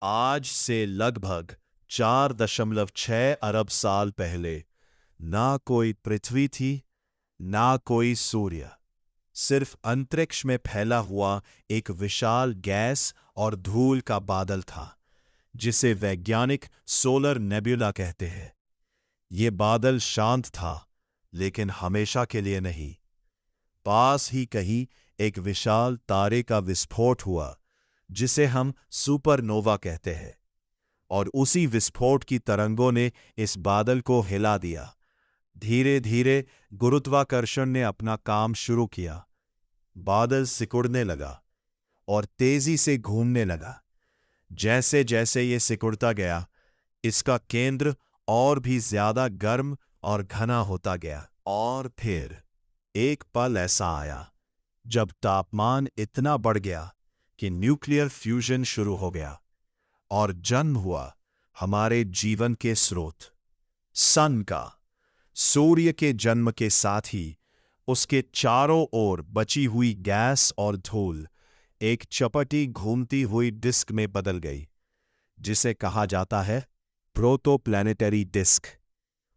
आज से लगभग 4.6 अरब साल पहले ना कोई पृथ्वी थी, ना कोई सूर्य। सिर्फ अंतरिक्ष में फैला हुआ एक विशाल गैस और धूल का बादल था, जिसे वैज्ञानिक सोलर नेब्युला कहते हैं। ये बादल शांत था, लेकिन हमेशा के लिए नहीं। पास ही कहीं एक विशाल तारे का विस्फोट हुआ, जिसे हम सुपरनोवा कहते हैं, और उसी विस्फोट की तरंगों ने इस बादल को हिला दिया। धीरे धीरे गुरुत्वाकर्षण ने अपना काम शुरू किया। बादल सिकुड़ने लगा और तेजी से घूमने लगा। जैसे जैसे ये सिकुड़ता गया, इसका केंद्र और भी ज्यादा गर्म और घना होता गया। और फिर एक पल ऐसा आया जब तापमान इतना बढ़ गया कि न्यूक्लियर फ्यूजन शुरू हो गया और जन्म हुआ हमारे जीवन के स्रोत, सन का। सूर्य के जन्म के साथ ही उसके चारों ओर बची हुई गैस और धूल एक चपटी घूमती हुई डिस्क में बदल गई, जिसे कहा जाता है प्रोटोप्लैनेटरी डिस्क।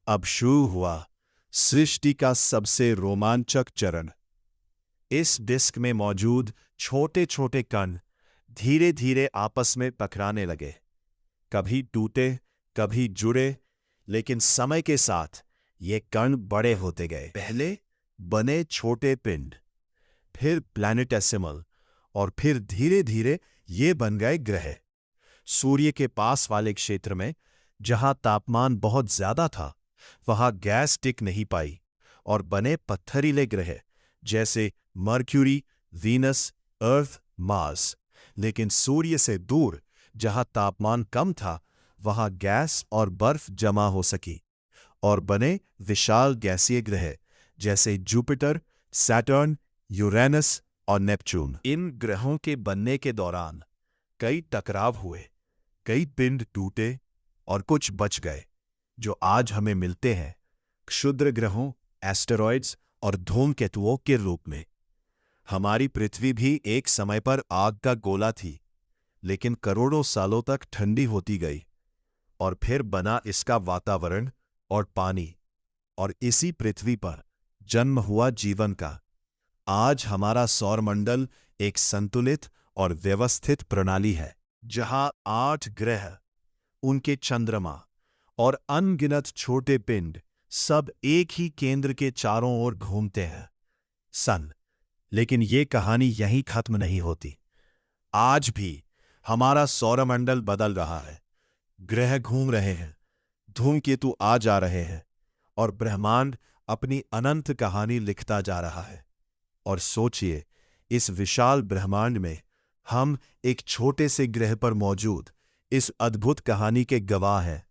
अब शुरू हुआ सृष्टि का सबसे रोमांचक चरण। इस डिस्क में मौजूद छोटे छोटे कण धीरे धीरे आपस में टकराने लगे। कभी टूटे, कभी जुड़े, लेकिन समय के साथ ये कण बड़े होते गए। पहले बने छोटे पिंड, फिर प्लैनेटेसिमल, और फिर धीरे धीरे ये बन गए ग्रह। सूर्य के पास वाले क्षेत्र में, जहां तापमान बहुत ज्यादा था, वहां गैस टिक नहीं पाई और बने पत्थरीले ग्रह जैसे मर्क्यूरी, वीनस, अर्थ, मार्स। लेकिन सूर्य से दूर, जहां तापमान कम था, वहां गैस और बर्फ जमा हो सकी और बने विशाल गैसीय ग्रह जैसे जुपिटर, सैटर्न, यूरेनस और नेपच्यून। इन ग्रहों के बनने के दौरान कई टकराव हुए, कई पिंड टूटे और कुछ बच गए, जो आज हमें मिलते हैं क्षुद्र ग्रहों, एस्टेरॉयड्स और धूमकेतुओं के रूप में। हमारी पृथ्वी भी एक समय पर आग का गोला थी, लेकिन करोड़ों सालों तक ठंडी होती गई और फिर बना इसका वातावरण और पानी, और इसी पृथ्वी पर जन्म हुआ जीवन का। आज हमारा सौरमंडल एक संतुलित और व्यवस्थित प्रणाली है, जहां 8 ग्रह, उनके चंद्रमा और अनगिनत छोटे पिंड सब एक ही केंद्र के चारों ओर घूमते हैं, सन। लेकिन ये कहानी यहीं खत्म नहीं होती। आज भी हमारा सौरमंडल बदल रहा है। ग्रह घूम रहे हैं, धूमकेतु आ जा रहे हैं, और ब्रह्मांड अपनी अनंत कहानी लिखता जा रहा है। और सोचिए, इस विशाल ब्रह्मांड में हम एक छोटे से ग्रह पर मौजूद इस अद्भुत कहानी के गवाह हैं।